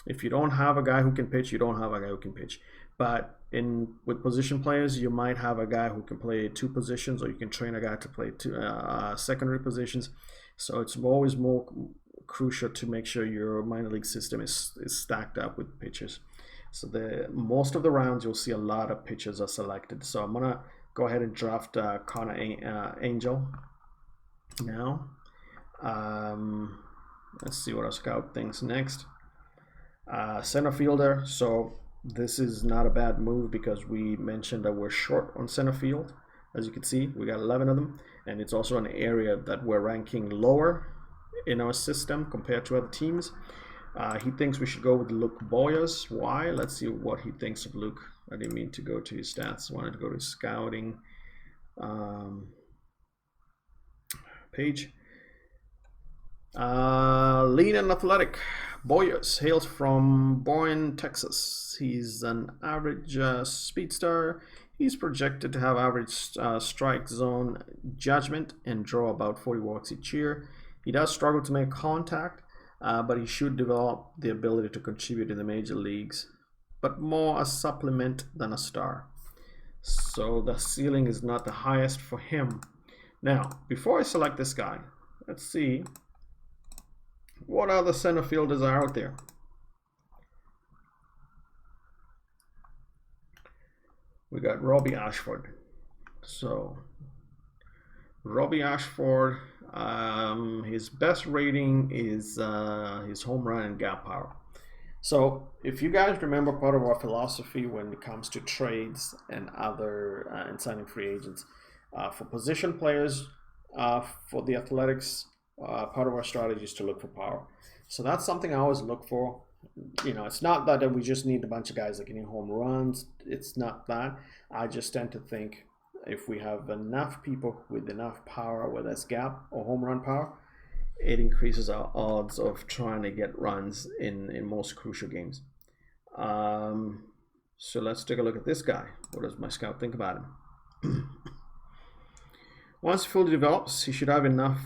If you don't have a guy who can pitch, you don't have a guy who can pitch. But with position players, you might have a guy who can play 2 positions, or you can train a guy to play 2 secondary positions. So it's always more crucial to make sure your minor league system is stacked up with pitchers. So most of the rounds you'll see a lot of pitchers are selected. So I'm gonna go ahead and draft Connor Angel now. Let's see what our scout thinks next. Center fielder. So this is not a bad move because we mentioned that we're short on center field. As you can see, we got 11 of them, and it's also an area that we're ranking lower in our system compared to other teams. He thinks we should go with Luke Boyers. Why? Let's see what he thinks of Luke. I didn't mean to go to his stats. I wanted to go to his scouting page. Lean and athletic. Boyers hails from Boyne, Texas. He's an average speedster. He's projected to have average strike zone judgment and draw about 40 walks each year. He does struggle to make contact, but he should develop the ability to contribute in the major leagues, but more a supplement than a star. So the ceiling is not the highest for him. Now, before I select this guy, let's see what other center fielders are out there. We got Robbie Ashford. So Robbie Ashford, his best rating is his home run and gap power. So if you guys remember, part of our philosophy when it comes to trades and other and signing free agents, for position players, for the Athletics, part of our strategy is to look for power. So that's something I always look for. You know, it's not that we just need a bunch of guys that can hit home runs. It's not that. I just tend to think if we have enough people with enough power, whether it's gap or home run power, it increases our odds of trying to get runs in most crucial games. So let's take a look at this guy. What does my scout think about him? Once fully develops, he should have enough.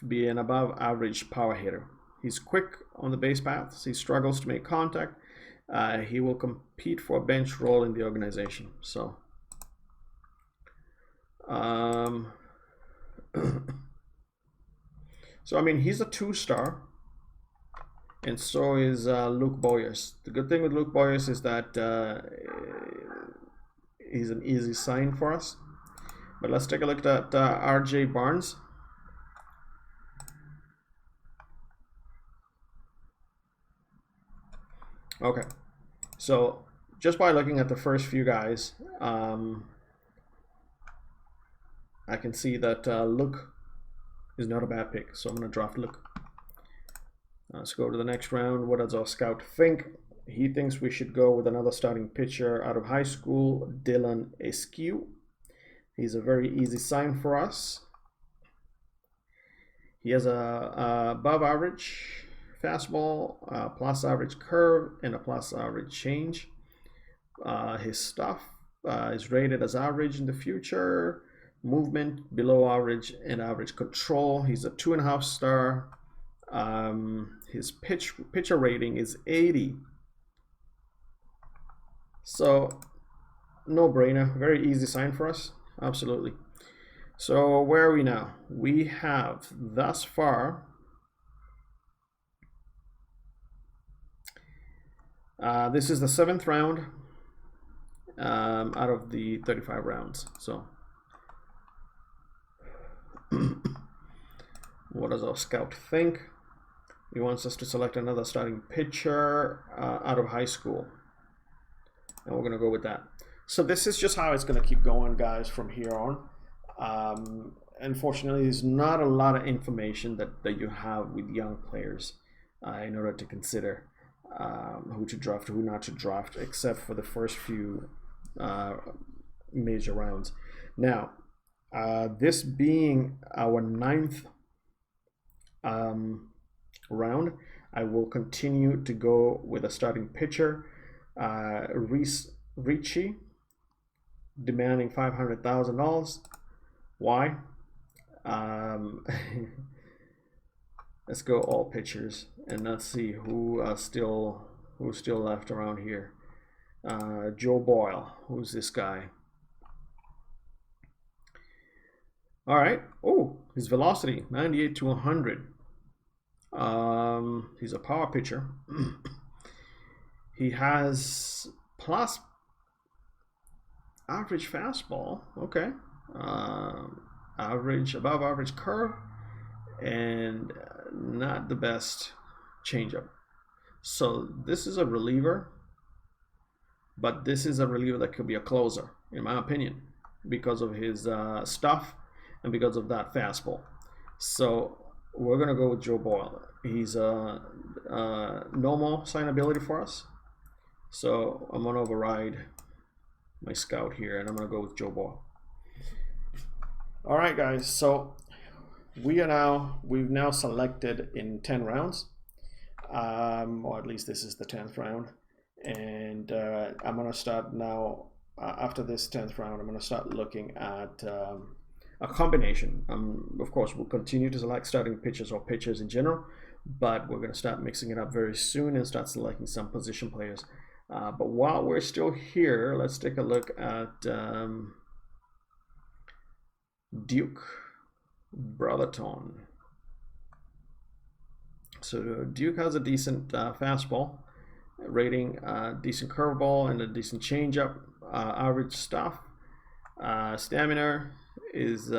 Be an above average power hitter. He's quick on the base paths. He struggles to make contact. He will compete for a bench role in the organization. So so I mean, he's a 2-star, and so is Luke Boyers. The good thing with Luke Boyers is that he's an easy sign for us. But let's take a look at RJ Barnes. Okay, so just by looking at the first few guys, I can see that Luke is not a bad pick, so I'm going to draft Luke. Let's go to the next round. What does our scout think? He thinks we should go with another starting pitcher out of high school, Dylan Askew. He's a very easy sign for us. He has a above average fastball, plus average curve, and a plus average change. His stuff is rated as average in the future. Movement below average and average control. He's a 2.5 star. His pitcher rating is 80. So no brainer, very easy sign for us. Absolutely. So where are we now? We have thus far this is the 7th round out of the 35 rounds. So what does our scout think? He wants us to select another starting pitcher out of high school, and we're going to go with that. So this is just how it's going to keep going, guys, from here on. Unfortunately, there's not a lot of information that you have with young players in order to consider who to draft, who not to draft, except for the first few major rounds. Now, this being our 9th round, I will continue to go with a starting pitcher, Ricci, demanding $500,000. Why? Let's go all pitchers and let's see who's still left around here. Joe Boyle, who's this guy? All right. Oh, his velocity 98 to 100. He's a power pitcher. He has plus average fastball. Okay. Average, above average curve, and not the best changeup. So this is a reliever, but this is a reliever that could be a closer, in my opinion, because of his stuff and because of that fastball. So we're gonna go with Joe Boyle. He's a normal signability for us. So I'm gonna override my scout here, and I'm gonna go with Joe Boyle. All right, guys. So we've now selected in 10 rounds, or at least this is the 10th round, and I'm gonna start now. After this 10th round, I'm gonna start looking at a combination. Of course, we'll continue to select starting pitchers or pitchers in general, but we're going to start mixing it up very soon and start selecting some position players. But while we're still here, let's take a look at Duke Brotherton. So Duke has a decent fastball rating, decent curveball, and a decent changeup, average stuff. Stamina is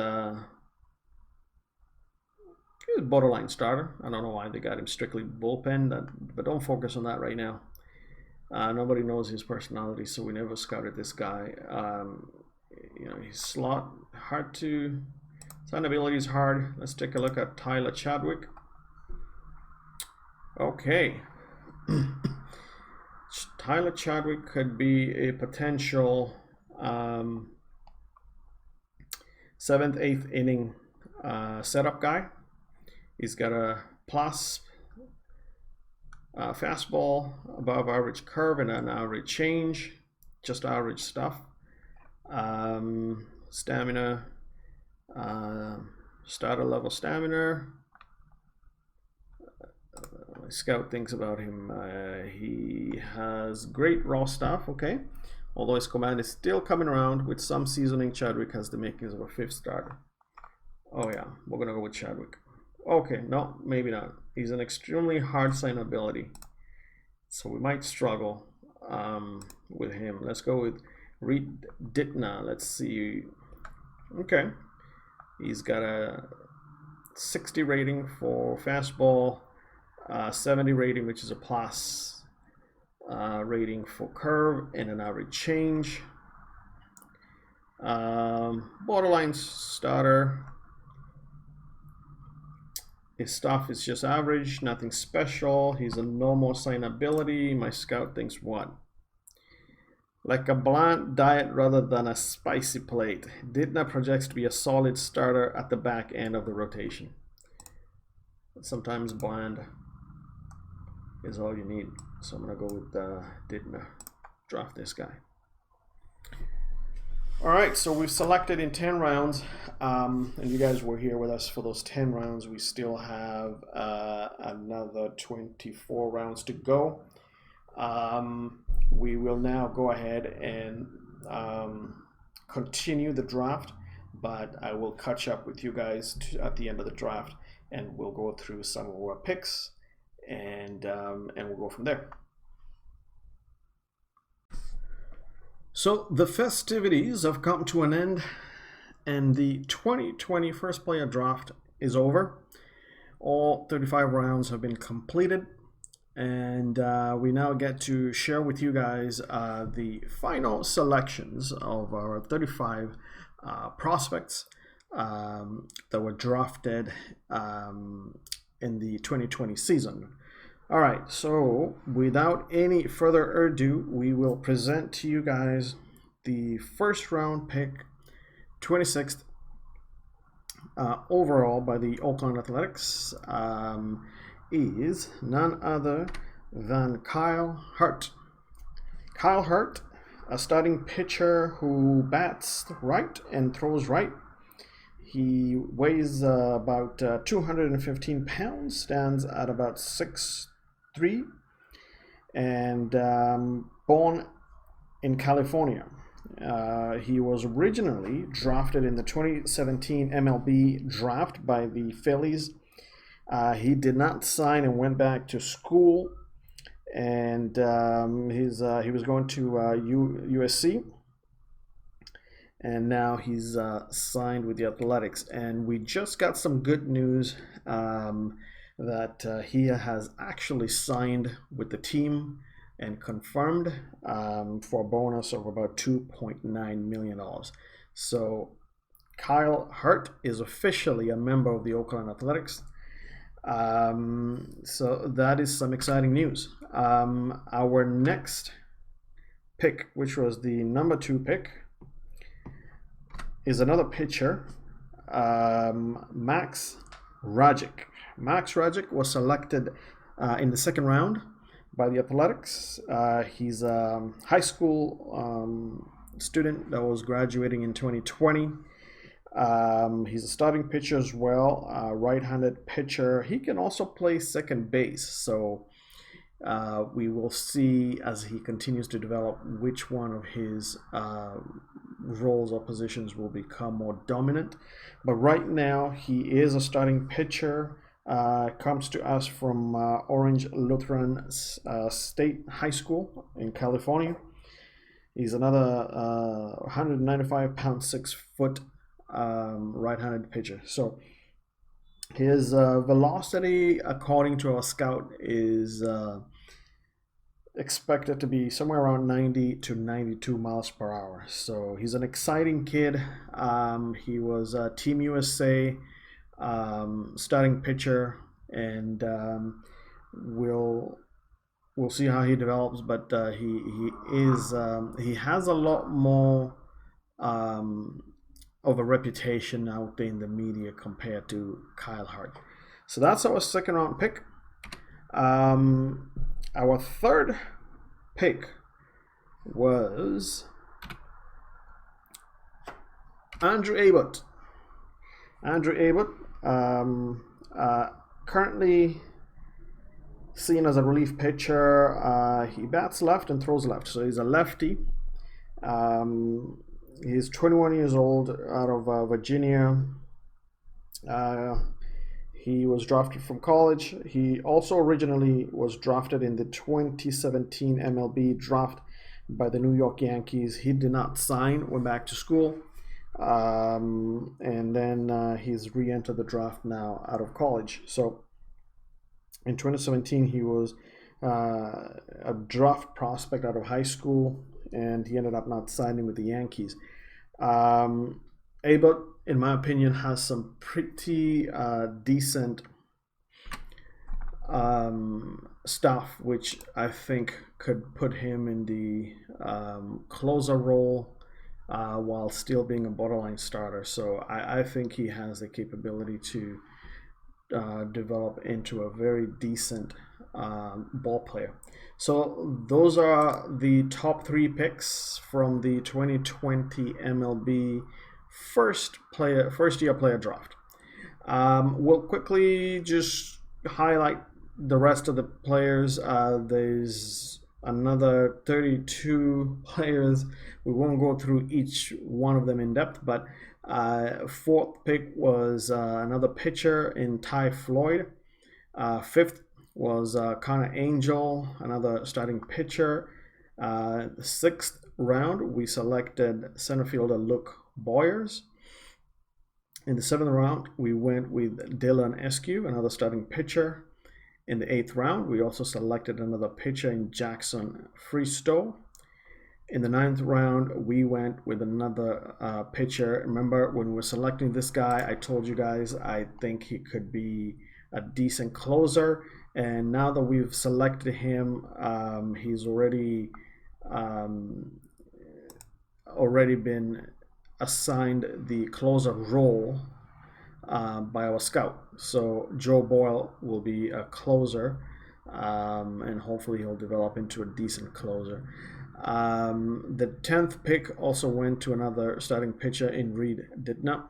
borderline starter. I don't know why they got him strictly bullpen, but don't focus on that right now. Nobody knows his personality, so we never scouted this guy. He's slot, hard to, signability is hard. Let's take a look at Tyler Chadwick. Okay. Tyler Chadwick could be a potential 7th, 8th inning setup guy. He's got a plus fastball, above average curve, and an average change, just average stuff. Stamina, starter level stamina. My scout thinks about him. He has great raw stuff, okay. Although his command is still coming around with some seasoning, Chadwick has the makings of a 5th starter. Oh yeah, we're gonna go with Chadwick. Okay, no, maybe not. He's an extremely hard signability, so we might struggle with him. Let's go with Reed Ditna. Let's see. Okay, he's got a 60 rating for fastball, 70 rating, which is a plus, rating for curve and an average change. Borderline starter. His stuff is just average, nothing special. He's a normal signability. My scout thinks what? Like a bland diet rather than a spicy plate. Didna projects to be a solid starter at the back end of the rotation. Sometimes bland is all you need. So I'm gonna go with Didna. Draft this guy. All right, so we've selected in 10 rounds, and you guys were here with us for those 10 rounds. We still have another 24 rounds to go. We will now go ahead and continue the draft, but I will catch up with you guys at the end of the draft, and we'll go through some of our picks, and we'll go from there. So the festivities have come to an end, and the 2020 first player draft is over. All 35 rounds have been completed, and we now get to share with you guys the final selections of our 35 prospects that were drafted in the 2020 season. All right, so without any further ado, we will present to you guys the first round pick, 26th overall by the Oakland Athletics, is none other than Kyle Hurt. Kyle Hurt, a starting pitcher who bats right and throws right. He weighs about 215 pounds, stands at about 6'3", and born in California. He was originally drafted in the 2017 MLB Draft by the Phillies. He did not sign and went back to school, and he was going to USC, and now he's signed with the Athletics. And we just got some good news that he has actually signed with the team and confirmed for a bonus of about $2.9 million. So Kyle Hurt is officially a member of the Oakland Athletics. So that is some exciting news. Our next pick, which was the number 2 pick, is another pitcher, Max Rajic. Max Rajic was selected in the second round by the Athletics. He's a high school student that was graduating in 2020. He's a starting pitcher as well, right-handed pitcher. He can also play second base, so we will see as he continues to develop which one of his roles or positions will become more dominant. But right now he is a starting pitcher. Comes to us from Orange Lutheran State High School in California. He's another 195 pound, 6 foot right-handed pitcher. So his velocity, according to our scout, is expected to be somewhere around 90 to 92 miles per hour. So he's an exciting kid. He was Team USA starting pitcher, and we'll see how he develops. But he has a lot more of a reputation out there in the media compared to Kyle Hurt. So that's our second round pick. Our third pick was Andrew Abbott. Andrew Abbott, currently seen as a relief pitcher. He bats left and throws left, so he's a lefty. He's 21 years old, out of Virginia. He was drafted from college. He also originally was drafted in the 2017 MLB Draft by the New York Yankees. He did not sign, went back to school, and then he's re-entered the draft now out of college. So in 2017, he was a draft prospect out of high school, and he ended up not signing with the Yankees. Abbott, in my opinion, has some pretty decent stuff, which I think could put him in the closer role while still being a borderline starter. So I think he has the capability to develop into a very decent ball player. So those are the top 3 picks from the 2020 MLB first year player draft. We'll quickly just highlight the rest of the players. There's another 32 players. We won't go through each one of them in depth, but 4th pick was another pitcher in Ty Floyd. 5th was Connor Angel, another starting pitcher. 6th round, we selected center fielder Luke Boyers. In the 7th round, we went with Dylan Eskew, another starting pitcher. In the 8th round, we also selected another pitcher in Jackson Freestow. In the 9th round, we went with another pitcher. Remember, when we were selecting this guy, I told you guys I think he could be a decent closer. And now that we've selected him, he's already been assigned the closer role by our scout. So Joe Boyle will be a closer, and hopefully he'll develop into a decent closer. The 10th pick also went to another starting pitcher in Reed Didna.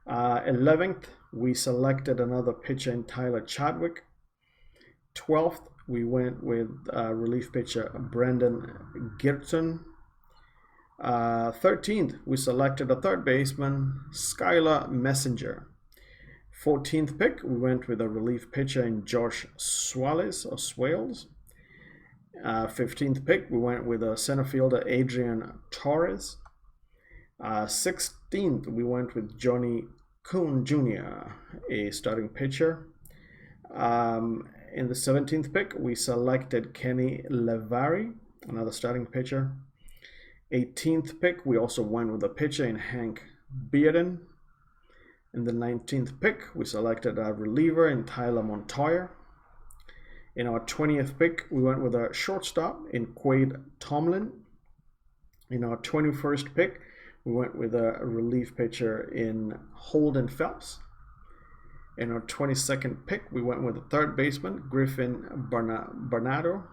11th, we selected another pitcher in Tyler Chadwick. 12th, we went with relief pitcher Brendan Girton. 13th, we selected a third baseman, Skylar Messenger. 14th pick, we went with a relief pitcher in Josh Swales. 15th pick, we went with a center fielder, Adrian Torres. 16th, we went with Johnny Kuhn Jr., a starting pitcher. In the 17th pick, we selected Kenny Levari, another starting pitcher. 18th pick, we also went with a pitcher in Hank Bearden. In the 19th pick, we selected a reliever in Tyler Montoya. In our 20th pick, we went with a shortstop in Quade Tomlin. In our 21st pick, we went with a relief pitcher in Holden Phelps. In our 22nd pick, we went with a third baseman, Griffin Bernardo.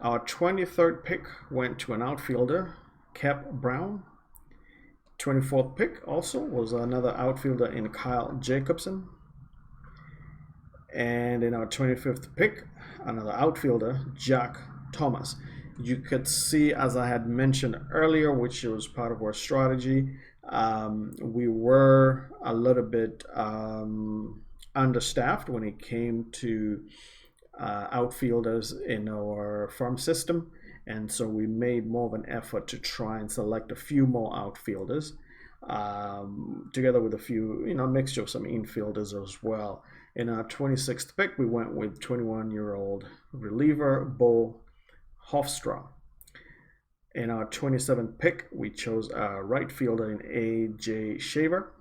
Our 23rd pick went to an outfielder, Kep Brown. 24th pick also was another outfielder in Kyle Jacobson. And in our 25th pick, another outfielder, Jack Thomas. You could see, as I had mentioned earlier, which was part of our strategy, we were a little bit understaffed when it came to outfielders in our farm system, and so we made more of an effort to try and select a few more outfielders, together with a few, mixture of some infielders as well. In our 26th pick, we went with 21-year-old reliever Bo Hofstra. In our 27th pick, we chose a right fielder in A.J. Shaver.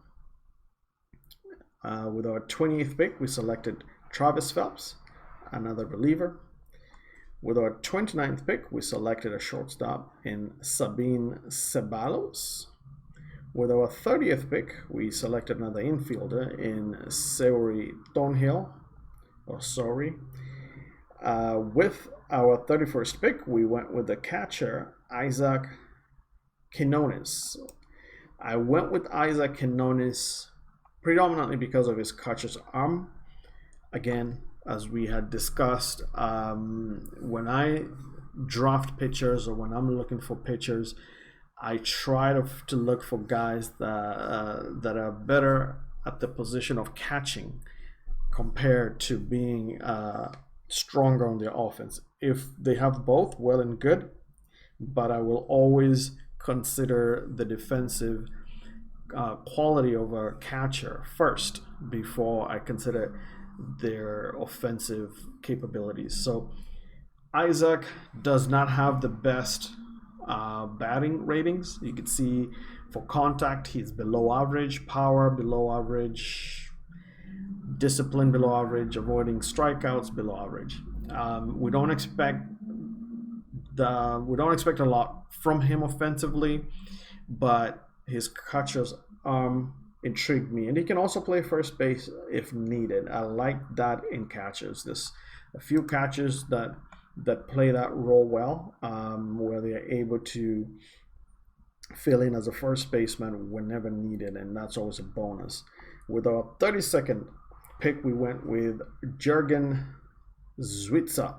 With our 28th pick, we selected Travis Phelps, another reliever. With our 29th pick, we selected a shortstop in Sabine Ceballos. With our 30th pick, we selected another infielder in Seori Thornhill. With our 31st pick, we went with the catcher, Isaac Quinones. I went with Isaac Quinones predominantly because of his catcher's arm. Again, as we had discussed, when I draft pitchers or when I'm looking for pitchers, I try to look for guys that are better at the position of catching compared to being stronger on their offense. If they have both, well and good, but I will always consider the defensive quality of a catcher first before I consider their offensive capabilities. So Isaac does not have the best batting ratings. You can see for contact, he's below average, power below average, discipline below average, avoiding strikeouts below average. We don't expect a lot from him offensively, but his catcher's arm intrigued me, and he can also play first base if needed. I like that in catchers. There's a few catchers that play that role well, where they are able to fill in as a first baseman whenever needed, and that's always a bonus. With our 32nd pick, we went with Jurgen Zwitzer.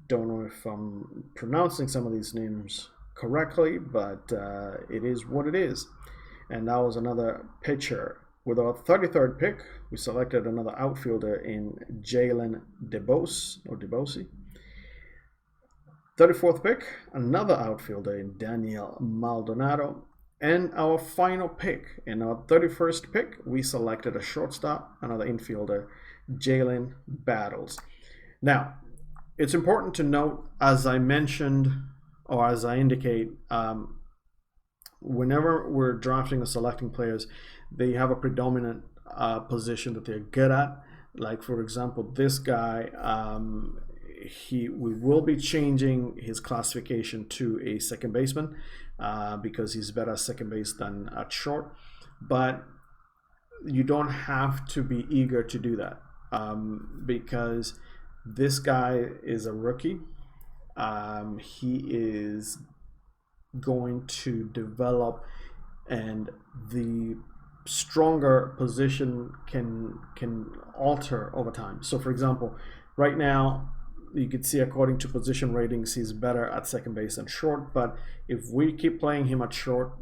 Don't know if I'm pronouncing some of these names correctly, but it is what it is. And that was another pitcher. With our 33rd pick, we selected another outfielder in Jalen DeBosi. 34th pick, another outfielder in Daniel Maldonado. And our final pick, in our 31st pick, we selected a shortstop, another infielder, Jalen Battles. Now, it's important to note, as I mentioned, or as I indicate, whenever we're drafting or selecting players, they have a predominant position that they're good at. Like, for example, this guy, we will be changing his classification to a second baseman because he's better at second base than at short. But you don't have to be eager to do that because this guy is a rookie. He is going to develop, and the stronger position can alter over time. So, for example, right now, you can see according to position ratings, he's better at second base than short. But if we keep playing him at short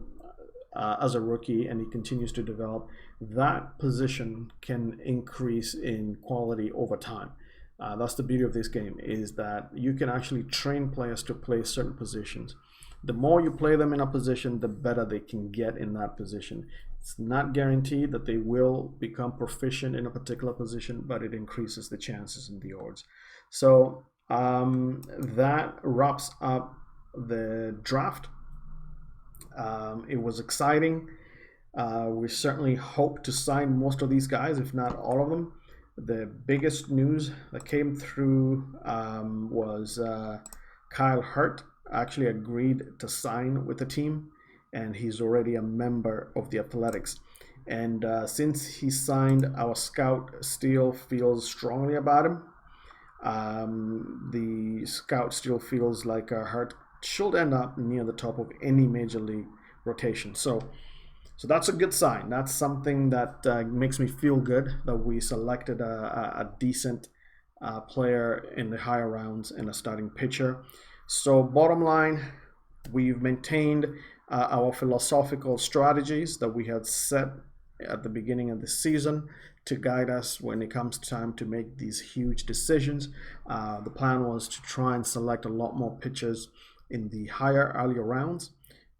as a rookie and he continues to develop, that position can increase in quality over time. That's the beauty of this game, is that you can actually train players to play certain positions. The more you play them in a position, the better they can get in that position. It's not guaranteed that they will become proficient in a particular position, but it increases the chances and the odds. So that wraps up the draft. It was exciting. We certainly hope to sign most of these guys, if not all of them. The biggest news that came through was Kyle Hurt actually agreed to sign with the team, and he's already a member of the Athletics. And since he signed, our scout still feels strongly about him. The scout still feels like Hurt should end up near the top of any major league rotation. So that's a good sign. That's something that makes me feel good that we selected a decent player in the higher rounds and a starting pitcher. So bottom line, we've maintained our philosophical strategies that we had set at the beginning of the season to guide us when it comes time to make these huge decisions. The plan was to try and select a lot more pitchers in the earlier rounds.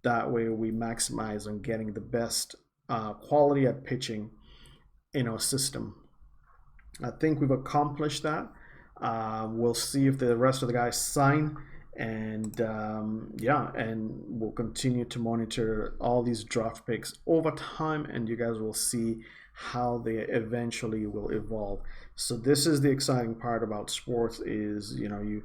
That way we maximize on getting the best quality at pitching in our system. I think we've accomplished that. We'll see if the rest of the guys sign, and and we'll continue to monitor all these draft picks over time, and you guys will see how they eventually will evolve. So this is the exciting part about sports, is you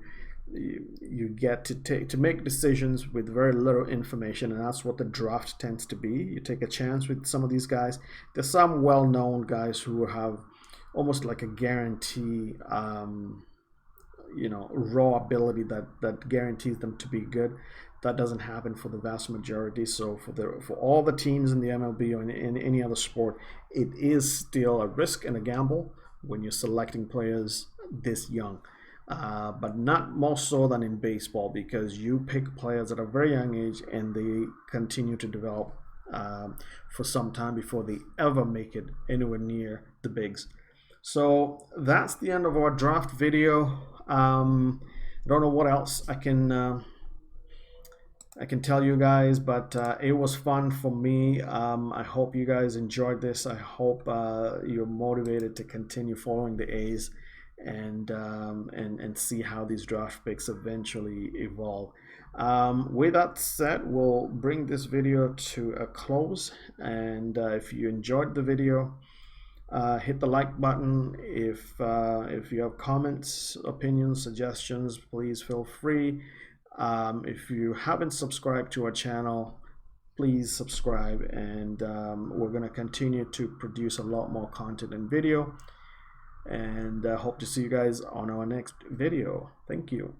get to make decisions with very little information, and that's what the draft tends to be. You take a chance with some of these guys. There's some well-known guys who have almost like a guarantee raw ability that guarantees them to be good. That doesn't happen for the vast majority. So for all the teams in the MLB or in any other sport, it is still a risk and a gamble when you're selecting players this young. But not more so than in baseball, because you pick players at a very young age and they continue to develop for some time before they ever make it anywhere near the bigs. So that's the end of our draft video. I don't know what else I can I can tell you guys, but it was fun for me. I hope you guys enjoyed this. I hope you're motivated to continue following the A's and see how these draft picks eventually evolve. With that said, we'll bring this video to a close. And if you enjoyed the video, hit the like button. If you have comments, opinions, suggestions, please feel free. If you haven't subscribed to our channel, please subscribe, and we're going to continue to produce a lot more content and video, and hope to see you guys on our next video. Thank you.